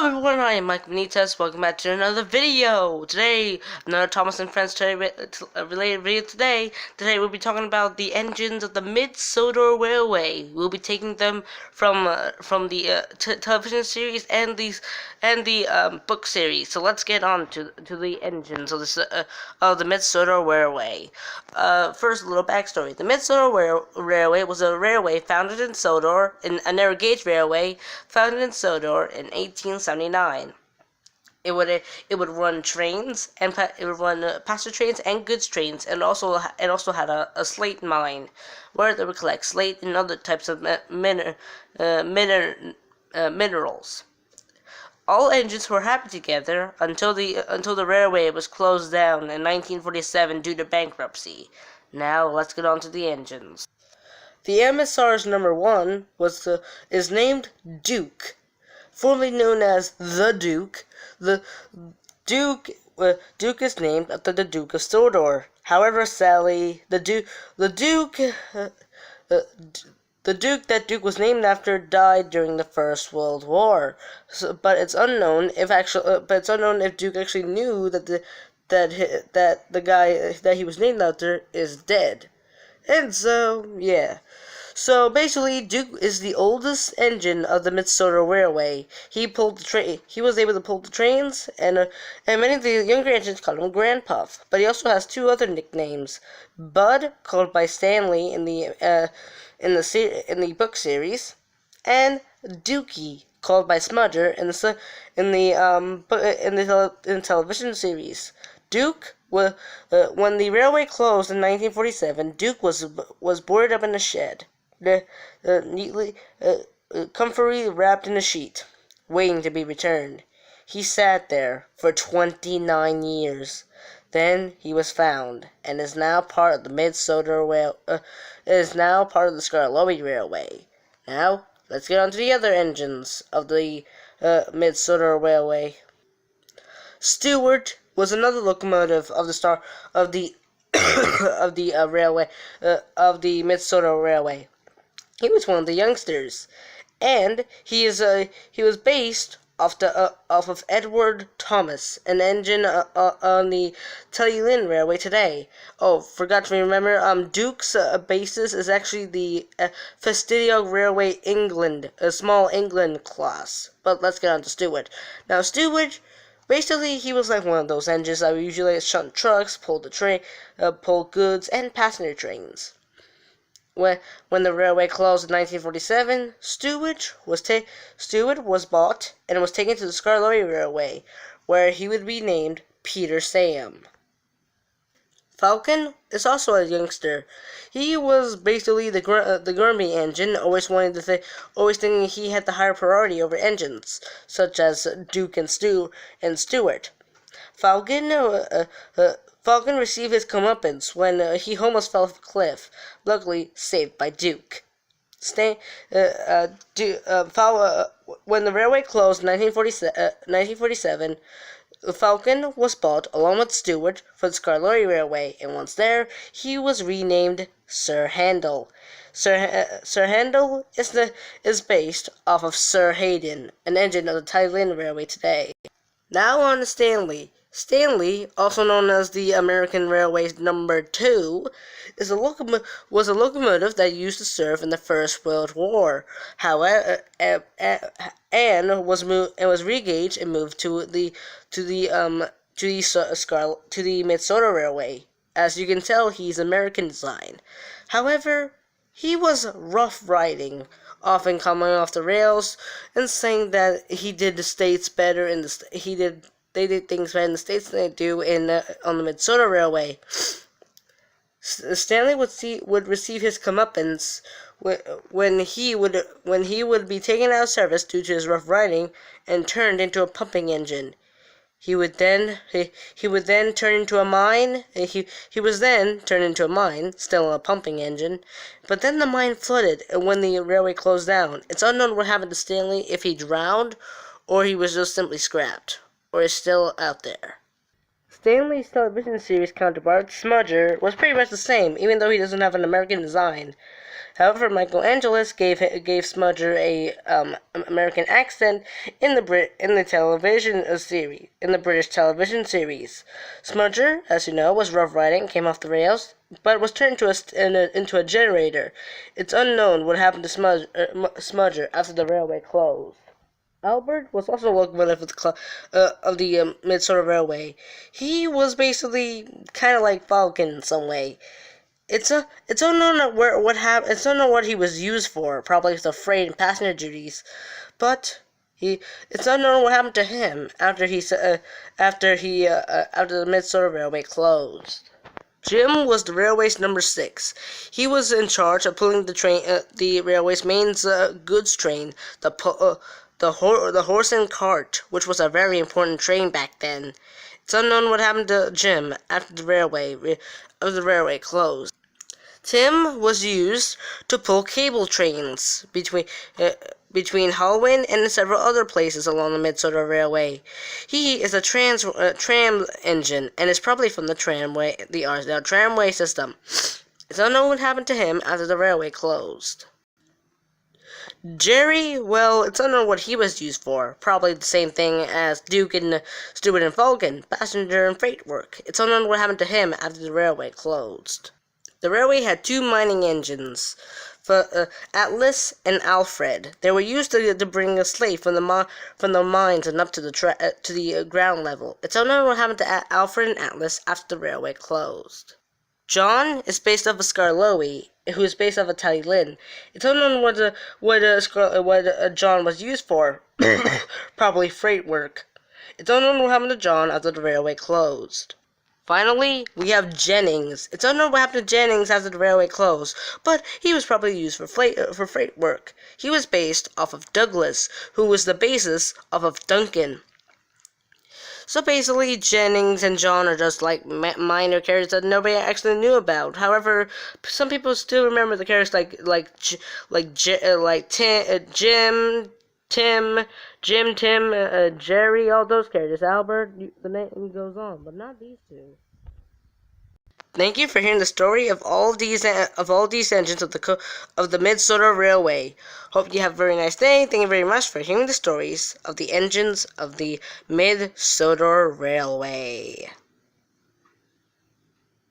everyone, I am Mike Benitez. Welcome back to another video. Today, another Thomas and Friends related video today. Today we'll be talking about the engines of the Mid Sodor Railway. We'll be taking them from the television series and the book series. So let's get on to the engines of the Mid Sodor Railway. First, a little backstory. The Mid Sodor Railway was a railway founded in Sodor, a narrow gauge railway founded in Sodor in 1879. It would run trains and it would run passenger trains and goods trains, and also had a slate mine where they would collect slate and other types of minerals. All engines were happy together until the railway was closed down in 1947 due to bankruptcy. Now let's get on to the engines. The MSR's number 1 is named Duke, formerly known as the Duke. The Duke is named after the Duke of Sodor. However, sadly, the Duke that Duke was named after died during the First World War. But it's unknown if Duke actually knew that the guy that he was named after is dead. And so, yeah. So basically, Duke is the oldest engine of the Mid Sodor Railway. He was able to pull the trains, and many of the younger engines called him Grandpuff. But he also has 2 other nicknames: Bud, called by Stanley in the book series, and Dookie, called by Smudger in the television series. Duke, when the railway closed in 1947, Duke was boarded up in a shed, neatly, comfortably wrapped in a sheet, waiting to be returned. He sat there for 29 years. Then he was found, and is now part of the Mid Sodor Skarloey Railway. Now let's get on to the other engines of the Mid Sodor Railway. Stewart was another locomotive of the Mid Sodor Railway. He was one of the youngsters, and he was based off of Edward Thomas, an engine on the Untitled Railway today. Oh, forgot to remember, Duke's basis is actually the Fastidio Railway England, a small England class. But let's get on to Stewart. Now, Stewart, basically, he was like one of those engines that usually shunt trucks, pull goods, and passenger trains. When the railway closed in 1947, Stewart was bought and was taken to the Skarloey Railway, where he would be named Peter Sam. Falcon is also a youngster. He was basically the Gurmey engine, always thinking he had the higher priority over engines such as Duke and Stewart. Falcon received his comeuppance when he almost fell off a cliff, luckily saved by Duke. When the railway closed in 1947, Falcon was bought along with Stewart for the Skarloey Railway, and once there, he was renamed Sir Handel. Sir Handel is based off of Sir Hayden, an engine of the Untitled Railway today. Now on to Stanley. Stanley, also known as the American Railway's number 2, was a locomotive that used to serve in the First World War. However, and was regauged and moved to the Mid Sodor Railway. As you can tell, he's American design. However, he was rough riding, often coming off the rails and saying that he did the States better they did things better in the States than they do on the Mid Sodor Railway. Stanley would receive his comeuppance when he would be taken out of service due to his rough riding and turned into a pumping engine. He would then turn into a mine. He was then turned into a mine, still a pumping engine. But then the mine flooded, and when the railway closed down, it's unknown what happened to Stanley, if he drowned or he was just simply scrapped, or is still out there. Stanley's television series counterpart, Smudger, was pretty much the same, even though he doesn't have an American design. However, Michelangelo gave Smudger a American accent in the British television series. Smudger, as you know, was rough riding, came off the rails, but was turned into a generator. It's unknown what happened to Smudger after the railway closed. Albert was also a locomotive of the Mid Sodor Railway. He was basically kind of like Falcon in some way. It's unknown what happened. It's unknown what he was used for. Probably for freight and passenger duties, but it's unknown what happened to him after the Mid Sodor Railway closed. Jim was the railway's number 6. He was in charge of pulling the railway's main goods train, the horse and cart, which was a very important train back then. It's unknown what happened to Jim after the railway closed. Tim was used to pull cable trains between Holwyn and several other places along the Mid Sodor Railway. He is a tram engine and is probably from the tramway system. It's unknown what happened to him after the railway closed. Jerry, well, it's unknown what he was used for. Probably the same thing as Duke and Stewart and Falcon, passenger and freight work. It's unknown what happened to him after the railway closed. The railway had 2 mining engines, Atlas and Alfred. They were used to bring a slate from the mines and up to the ground level. It's unknown what happened to Alfred and Atlas after the railway closed. John is based off of Scarloey, who is based off of Tally Lynn. It's unknown what John was used for. Probably freight work. It's unknown what happened to John after the railway closed. Finally, we have Jennings. It's unknown what happened to Jennings after the railway closed, but he was probably used for freight work. He was based off of Douglas, who was the basis of Duncan. So basically, Jennings and John are just like minor characters that nobody actually knew about. However, some people still remember the characters like Tim, Jerry, all those characters. Albert, the name goes on, but not these 2. Thank you for hearing the story of all these engines of the Mid Sodor Railway. Hope you have a very nice day. Thank you very much for hearing the stories of the engines of the Mid Sodor Railway.